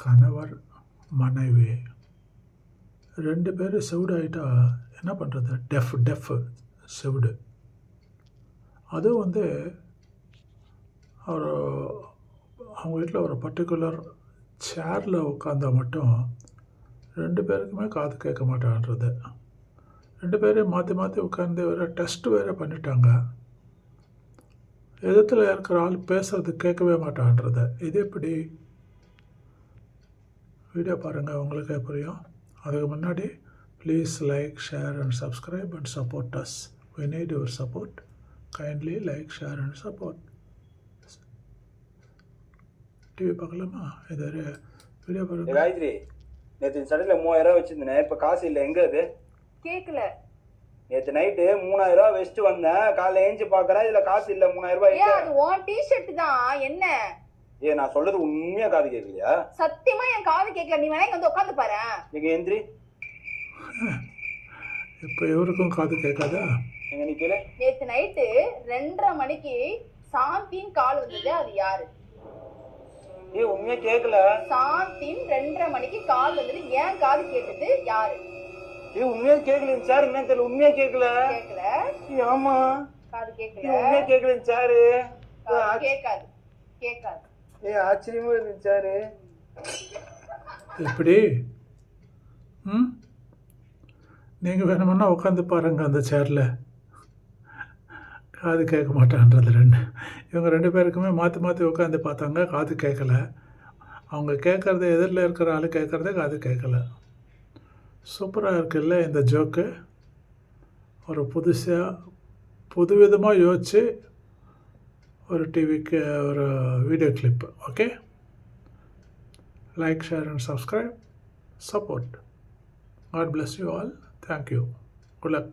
கணவர் மனைவி 2 பேரும் செவிடாயிட்டா என்ன பண்ணுறது? டெஃப் செவிடு. அதுவும் வந்து ஒரு அவங்க வீட்டில் ஒரு பர்டிகுலர் சேரில் உட்காந்தா மட்டும் 2 பேருக்குமே காது கேட்க மாட்டான்றது. 2 பேரையும் மாற்றி உட்காந்து வேறு டெஸ்ட் வேறு பண்ணிட்டாங்க. எதிர்த்தில் இருக்கிற ஆள் பேசுகிறது கேட்கவே மாட்டான்றது. இது எப்படி? வீடியோ பாருங்கள், உங்களுக்கே புரியும். அதுக்கு முன்னாடி please like, share and subscribe and support us. we need your support. kindly like, share and support. TV பார்க்கலாமா? இது வீடியோ பாருங்க. காயத்ரி, நேற்று சடையில் 3000 வச்சிருந்தேன். இப்போ காசு இல்லை. எங்கே அது? கேட்கல. நேற்று நைட்டு 3000 வச்சுட்டு வந்தேன். காலைல ஏஞ்சி பார்க்குறேன், இதில் காசு இல்லை. 3000 ரூபாய். அது உன் டிஷர்ட் தான். என்ன நான் சொல்றது உண்மையா காது கேட்கலையா? சத்தியமா என் காது கேட்கல. நீ வேணா இங்க வந்து உட்காந்து பாரு. எங்க எந்திரி. இப்போ இவருக்கும் காது கேட்காதா? எங்க நிக்கல. நேற்று நைட்டு 2:30 மணிக்கு சாந்தின் கால் வந்தது. அது யாரு? உண்மையா கேட்கல. சாந்தின் 2:30 மணிக்கு கால் வந்தது. ஏன் காது கேட்டது யாரு? உண்மையா கேட்கல சார். என்ன தெரியல, உண்மையா கேட்கல. ஆமா, காது கேட்கல. உண்மையா கேட்கல சாரு. கேட்காது. ஆச்சரியமா இருந்துச்சு சாரு. எப்படி? நீங்கள் வேணுமுன்னா உட்காந்து பாருங்க அந்த சேரில். காது கேட்க மாட்டான்றது இவங்க 2 பேருக்குமே மாற்றி உட்காந்து பார்த்தாங்க. காது கேட்கல. அவங்க கேட்குறது, எதிரில் இருக்கிற ஆள் கேட்குறதே காது கேட்கல. சூப்பராக இருக்குல்ல இந்த ஜோக்கு? ஒரு புதுவிதமாக யோசித்து ஒரு டிவிக்கு ஒரு video clip. Okay, like, share and subscribe, support. God bless you all. Thank you. Good luck.